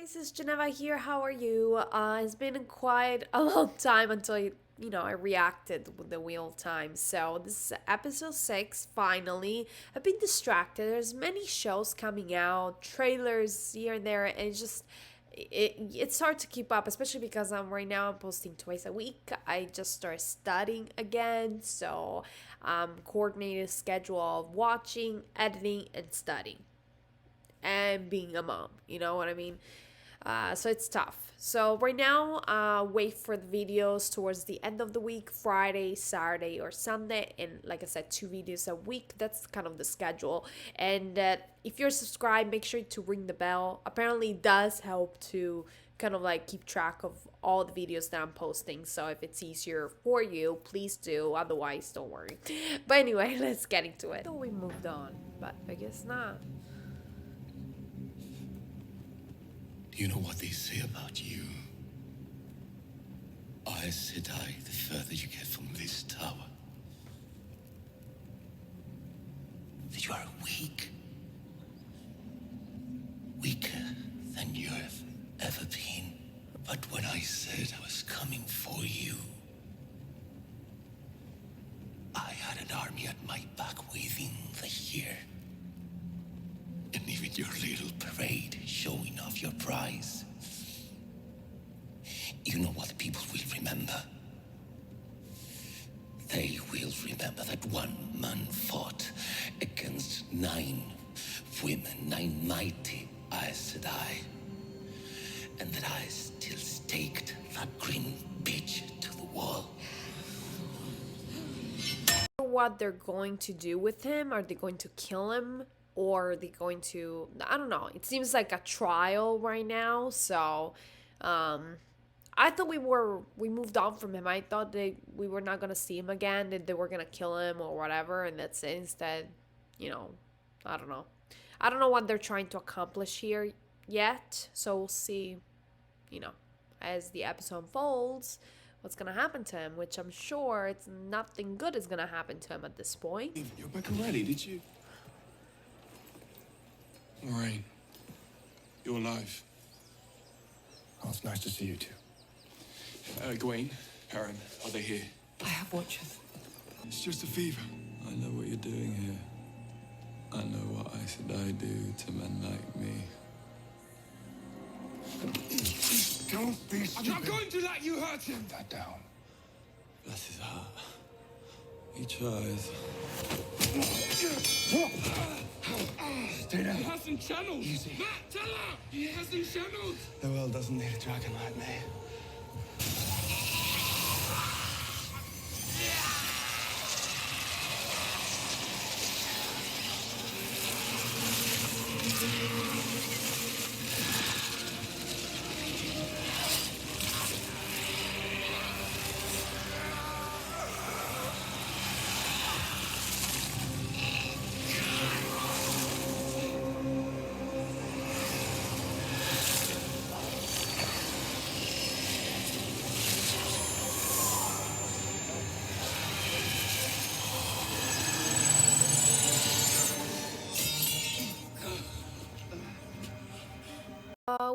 guys, it's Geneva here. How are you? It's been quite a long time until I reacted with the wheel time. So this is episode 6 finally. I've been distracted. There's many shows coming out, trailers here and there, and it's hard to keep up, especially because right now I'm posting twice a week. I just started studying again, so coordinated schedule of watching, editing, and studying and being a mom. You know what I mean? So it's tough. So right now, wait for the videos towards the end of the week, Friday, Saturday, or Sunday. And like I said, 2 videos a week. That's kind of the schedule. And if you're subscribed, make sure to ring the bell. Apparently, it does help to kind of like keep track of all the videos that I'm posting. So if it's easier for you, please do. Otherwise, don't worry. But anyway, let's get into it. I thought we moved on, but I guess not. Do you know what they say about you? Aes Sedai, the further you get from this tower. That you are weak. Weaker than you have ever been. But when I said I was coming for you, I had an army at my back within the year. And even your little parade showing off your prize. You know what people will remember? They will remember that one man fought against 9 women, 9 mighty Aes Sedai. And that I still staked that green bitch to the wall. What they're going to do with him. Are they going to kill him? Or are they going to, I don't know. It seems like a trial right now. So I thought we moved on from him. I thought we were not gonna see him again, that they were gonna kill him or whatever, and that's it. Instead, I don't know. I don't know what they're trying to accomplish here yet. So we'll see, as the episode unfolds, what's gonna happen to him, which I'm sure it's nothing good is gonna happen to him at this point. You're back already, did you? Lorraine, you're alive. Oh, it's nice to see you too. Gawain, Aaron, are they here? I have watchers. It's just a fever. I know what you're doing here. I know what Aes Sedai do to men like me. Don't be stupid. I'm not going to let you hurt him! Put that down. Bless his heart. He tries. Stay down. He hasn't channeled! Easy. Matt, tell her! He hasn't channeled! The world doesn't need a dragon like me.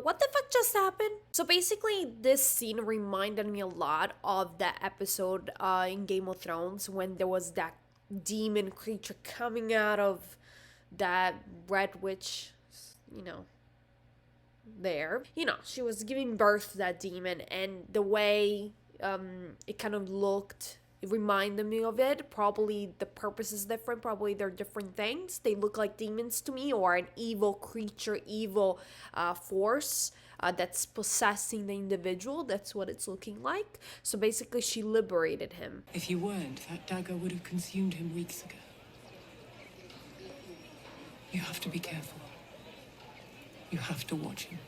What the fuck just happened? So basically, this scene reminded me a lot of that episode in Game of Thrones when there was that demon creature coming out of that red witch, there. She was giving birth to that demon, and the way it kind of looked, it reminded me of it. Probably the purpose is different. Probably they're different things. They look like demons to me, or an evil creature, evil force that's possessing the individual. That's what it's looking like. So basically, she liberated him. If you weren't, that dagger would have consumed him weeks ago. You have to be careful. You have to watch him.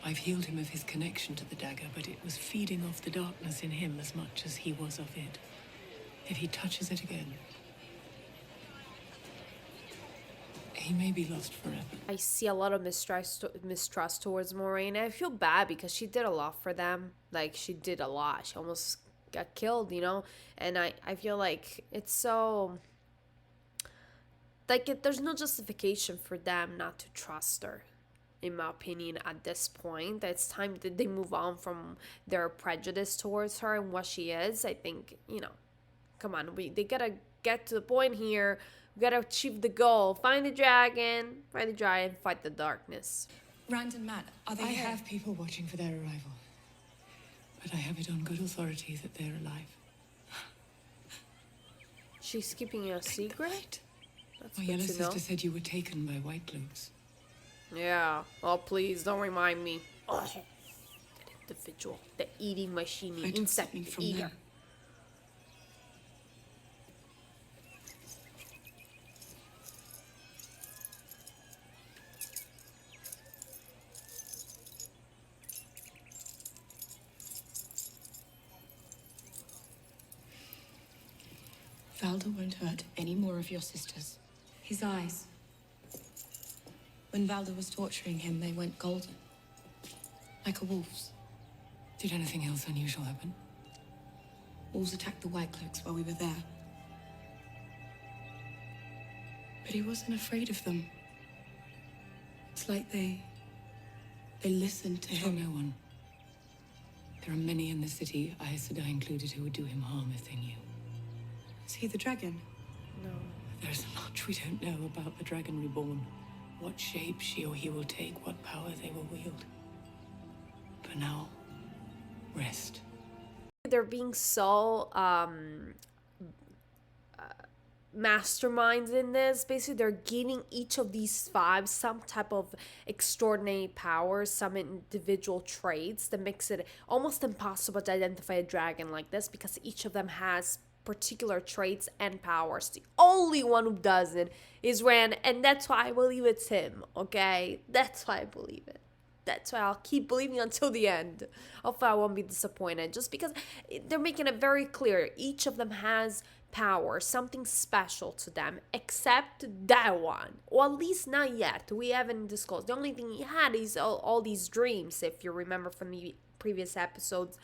I've healed him of his connection to the dagger, but it was feeding off the darkness in him as much as he was of it. If he touches it again, he may be lost forever. I see a lot of mistrust towards Moraine. I feel bad because she did a lot for them. Like, she did a lot. She almost got killed, And I feel like it's so... Like, there's no justification for them not to trust her. in my opinion, at this point. It's time that they move on from their prejudice towards her and what she is. I think, come on, they gotta get to the point here. We gotta achieve the goal. Find the dragon, fight the darkness. Rand and Matt, are they I here? have people watching for their arrival. But I have it on good authority that they're alive. She's keeping a secret? That's My good yellow to know. sister said you were taken by white cloaks. Yeah. Oh, please, don't remind me. Oh, that individual. The eating machine, I took insect something from eater. them. Valda won't hurt any more of your sisters. His eyes. When Valda was torturing him, they went golden. Like a wolf's. Did anything else unusual happen? Wolves attacked the White Cloaks while we were there. But he wasn't afraid of them. It's like they listened to Tell him. no one. There are many in the city, Aes Sedai included, who would do him harm if they knew. Is he the dragon? No. There's much we don't know about the Dragon Reborn. What shape she or he will take, what power they will wield. For now, rest. They're being so masterminds in this. Basically, they're giving each of these five some type of extraordinary powers, some individual traits that makes it almost impossible to identify a dragon like this, because each of them has particular traits and powers. The only one who doesn't is Rand, and that's why I believe it's him, okay? That's why I believe it. That's why I'll keep believing until the end. Hopefully I won't be disappointed, just because they're making it very clear. Each of them has power, something special to them, except that one. Or at least not yet. We haven't disclosed. The only thing he had is all these dreams, if you remember from the previous episodes.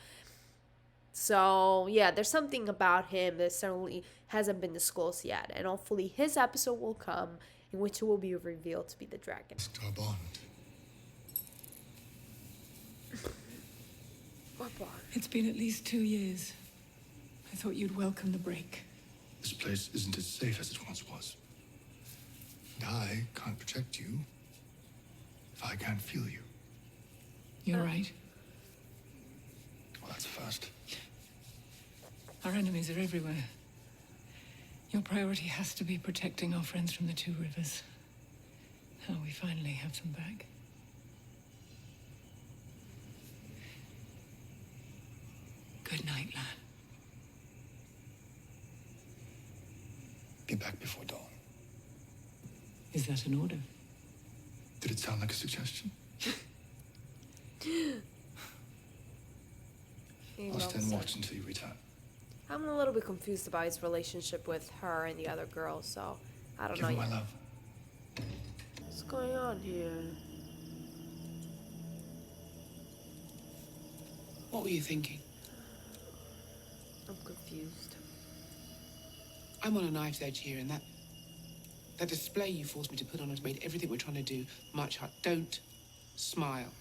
So, yeah, there's something about him that certainly hasn't been disclosed yet. And hopefully his episode will come, in which it will be revealed to be the dragon. It's our bond. What bond? It's been at least 2 years. I thought you'd welcome the break. This place isn't as safe as it once was. And I can't protect you if I can't feel you. You're right. Well, that's a first. Our enemies are everywhere. Your priority has to be protecting our friends from the Two Rivers. Now we finally have them back. Good night, Lan. Be back before dawn. Is that an order? Did it sound like a suggestion? I'll stand watch until you return. I'm a little bit confused about his relationship with her and the other girl, so I don't Give know him my yet. love. What's going on here? What were you thinking? I'm confused. I'm on a knife's edge here, and that display you forced me to put on has made everything we're trying to do much harder. Don't smile.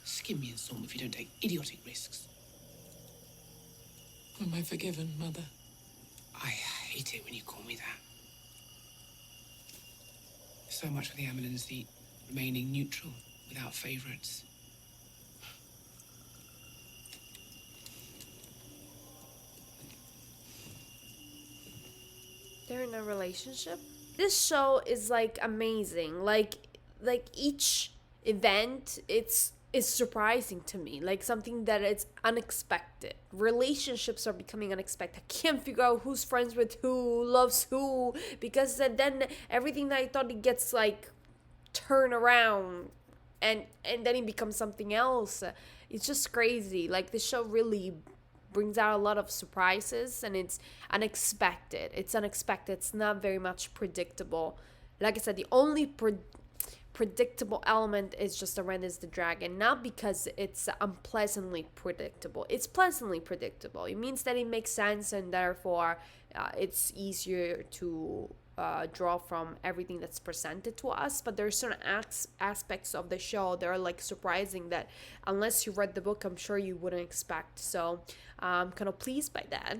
Skin me and Storm if you don't take idiotic risks. Am I forgiven, Mother? I hate it when you call me that. So much for the Amelin seat, remaining neutral without favorites. They're in a relationship? This show is like amazing. Like each event, it's surprising to me. Like something that is unexpected. Relationships are becoming unexpected. I can't figure out who's friends with who, loves who, because then everything that I thought it gets like turned around and then it becomes something else. It's just crazy. Like the show really brings out a lot of surprises, and it's unexpected. It's not very much predictable. Like I said, the only predictable element is just the Rand is the dragon, not because it's unpleasantly predictable. It's pleasantly predictable. It means that it makes sense, and therefore it's easier to draw from everything that's presented to us, but there's certain aspects of the show that are like surprising that unless you read the book, I'm sure you wouldn't expect. So I'm kind of pleased by that.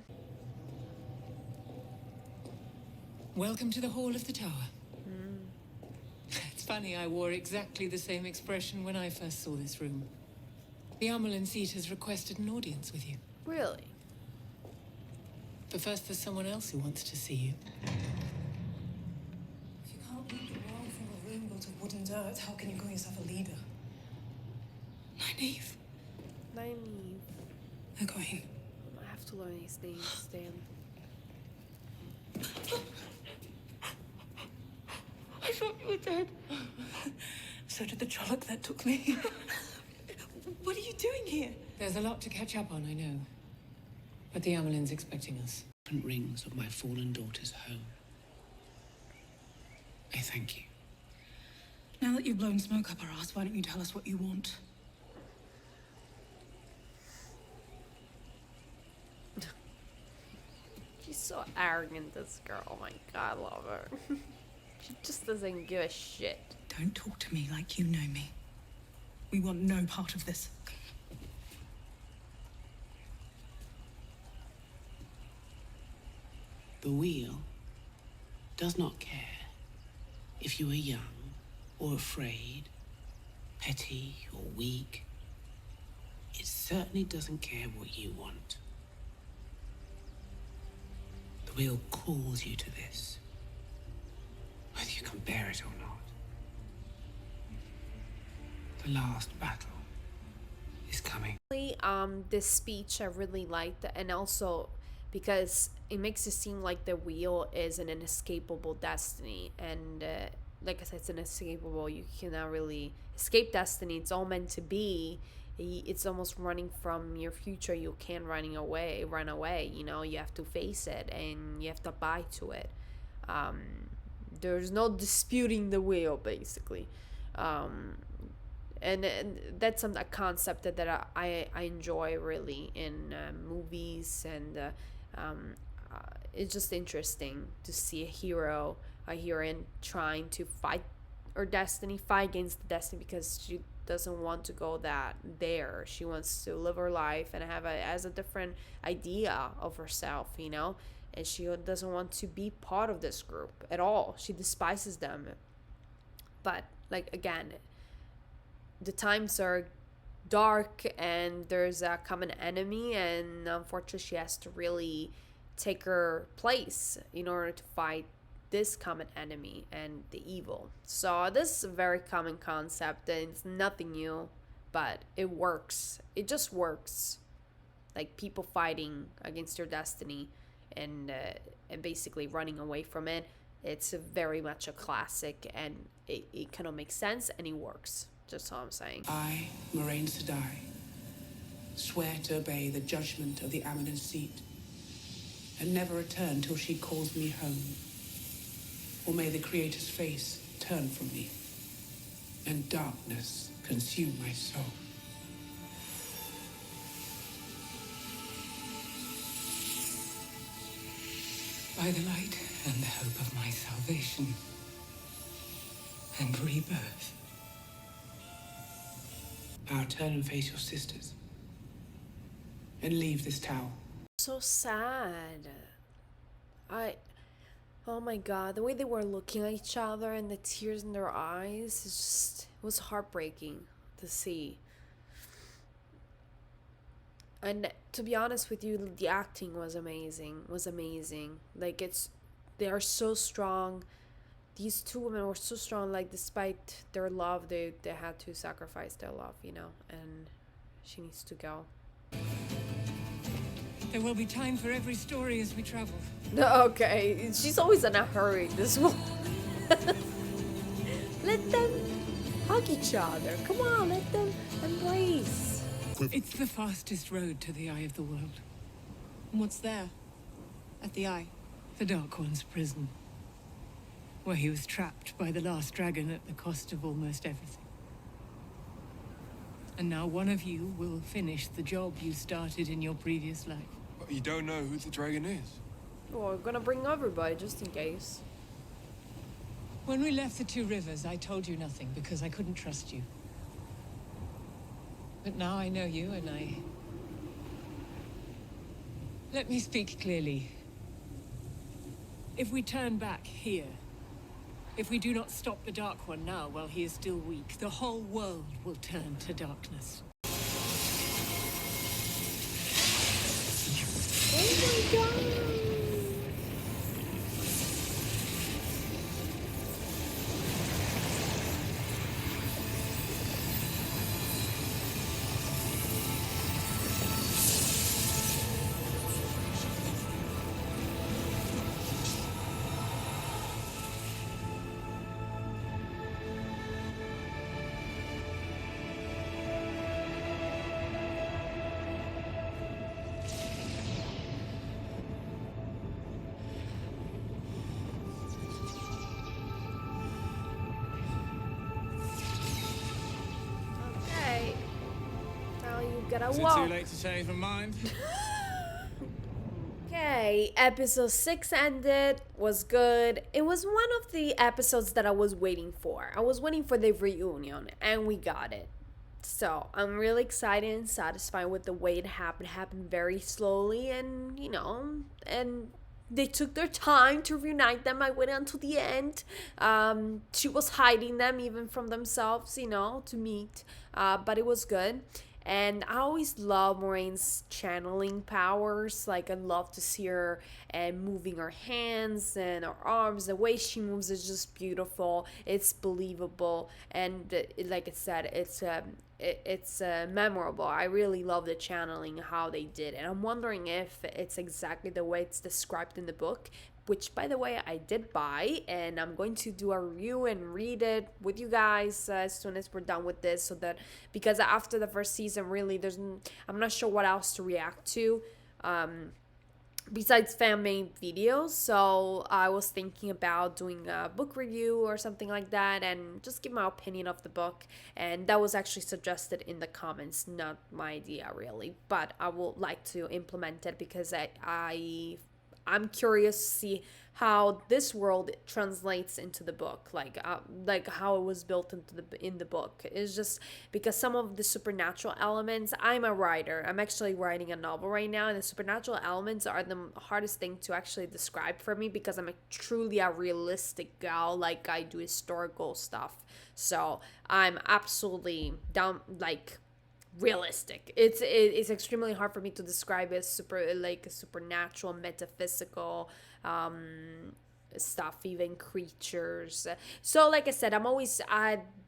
Welcome to the Hall of the Tower. It's funny, I wore exactly the same expression when I first saw this room. The Amelin seat has requested an audience with you. Really? But first, there's someone else who wants to see you. If you can't lead the world from a room built of wood and dirt, how can you call yourself a leader? Nynaeve. Nynaeve. Egwene. I have to learn these names, damn. I thought you were dead. So did the Trolloc that took me. What are you doing here? There's a lot to catch up on, I know. But the Amelin's expecting us. Rings of my fallen daughter's home. I thank you. Now that you've blown smoke up our ass, why don't you tell us what you want? She's so arrogant, this girl. Oh my god, I love her. She just doesn't give a shit. Don't talk to me like you know me. We want no part of this. The wheel does not care if you are young or afraid, petty or weak. It certainly doesn't care what you want. The wheel calls you to this, whether you can bear it or not. The last battle is coming. This speech I really liked, and also because it makes it seem like the wheel is an inescapable destiny, and like I said, it's inescapable. You cannot really escape destiny. It's all meant to be. It's almost running from your future. You can't run away. You know, you have to face it and you have to abide to it. There's no disputing the wheel, basically. And that's a concept that I enjoy really in movies, and it's just interesting to see a heroine trying to fight against the destiny, because she doesn't want to go there. She wants to live her life and has a different idea of herself, you know, and she doesn't want to be part of this group at all. She despises them. But like, again, the times are dark and there's a common enemy, and unfortunately she has to really take her place in order to fight this common enemy and the evil. So this is a very common concept, and it's nothing new, but it works. It just works. Like people fighting against their destiny and basically running away from it. It's very much a classic, and it kind of makes sense and it works. Just all I'm saying. I, Moraine Sedai, swear to obey the judgment of the Amelin seat and never return till she calls me home. Or may the Creator's face turn from me and darkness consume my soul. By the light and the hope of my salvation and rebirth. Now turn and face your sisters and leave this tower. So sad. Oh my god, the way they were looking at each other and the tears in their eyes, it was heartbreaking to see. And to be honest with you, the acting was amazing. Like they are so strong. These two women were so strong. Like despite their love, they had to sacrifice their love, you know. And she needs to go. There will be time for every story as we travel. Okay, she's always in a hurry. This one. Let them hug each other. Come on, let them embrace. It's the fastest road to the Eye of the World. And what's there? At the Eye? The Dark One's prison. Where he was trapped by the last dragon at the cost of almost everything. And now one of you will finish the job you started in your previous life. But you don't know who the dragon is. Well, we're gonna bring everybody just in case. When we left the Two Rivers, I told you nothing because I couldn't trust you. But now I know you, and Let me speak clearly. If we turn back here, if we do not stop the Dark One now while he is still weak, the whole world will turn to darkness. Oh my god! Okay. Now you gotta Is it walk. too late to change my mind? Okay, episode 6 ended, was good. It was one of the episodes that I was waiting for. I was waiting for the reunion, and we got it. So I'm really excited and satisfied with the way it happened. It happened very slowly, and and they took their time to reunite them. I waited until the end. She was hiding them even from themselves, to meet. But it was good. And I always love Moraine's channeling powers. Like, I love to see her and moving her hands and her arms. The way she moves is just beautiful. It's believable. And like I said, it's memorable. I really love the channeling, how they did. And I'm wondering if it's exactly the way it's described in the book, which, by the way, I did buy, and I'm going to do a review and read it with you guys as soon as we're done with this, so that, because after the first season, really, I'm not sure what else to react to besides fan-made videos. So I was thinking about doing a book review or something like that, and just give my opinion of the book. And that was actually suggested in the comments, not my idea really, but I would like to implement it because I'm curious to see how this world translates into the book, like how it was built in the book. It's just because some of the supernatural elements. I'm a writer. I'm actually writing a novel right now, and the supernatural elements are the hardest thing to actually describe for me because I'm truly a realistic gal. Like, I do historical stuff, so I'm absolutely down, like, realistic. It's extremely hard for me to describe as supernatural, metaphysical stuff, even creatures. So like I said, I'm always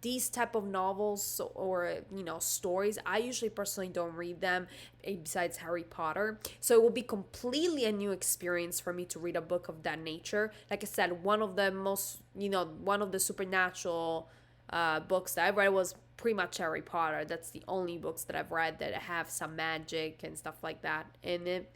these type of novels or stories, I usually personally don't read them besides Harry Potter. So it will be completely a new experience for me to read a book of that nature. Like I said, one of the supernatural books that I've read was pretty much Harry Potter. That's the only books that I've read that have some magic and stuff like that in it.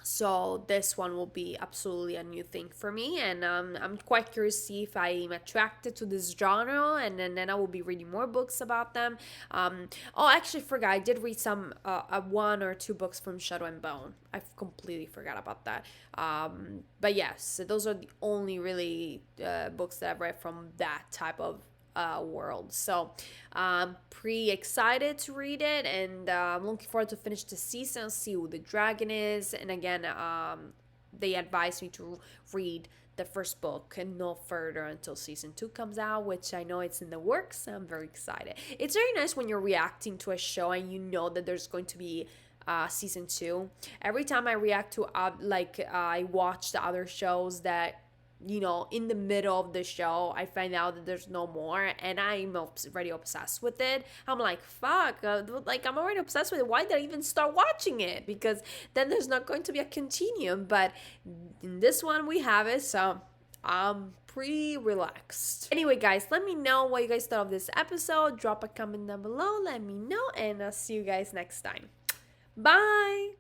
So this one will be absolutely a new thing for me, and I'm quite curious to see if I'm attracted to this genre, and then I will be reading more books about them. I actually forgot, I did read some 1 or 2 books from Shadow and Bone. I completely forgot about that. But yes, those are the only really books that I've read from that type of world. So I'm pretty excited to read it, and I'm looking forward to finish the season, see who the dragon is. And again, they advised me to read the first book and no further until season 2 comes out, which I know it's in the works. I'm very excited. It's very nice when you're reacting to a show and you know that there's going to be season 2. Every time I react to I watch the other shows that in the middle of the show, I find out that there's no more, and I'm already obsessed with it. I'm like, fuck, I'm already obsessed with it. Why did I even start watching it? Because then there's not going to be a continuum. But in this one, we have it, so I'm pretty relaxed. Anyway, guys, let me know what you guys thought of this episode. Drop a comment down below, let me know, and I'll see you guys next time. Bye!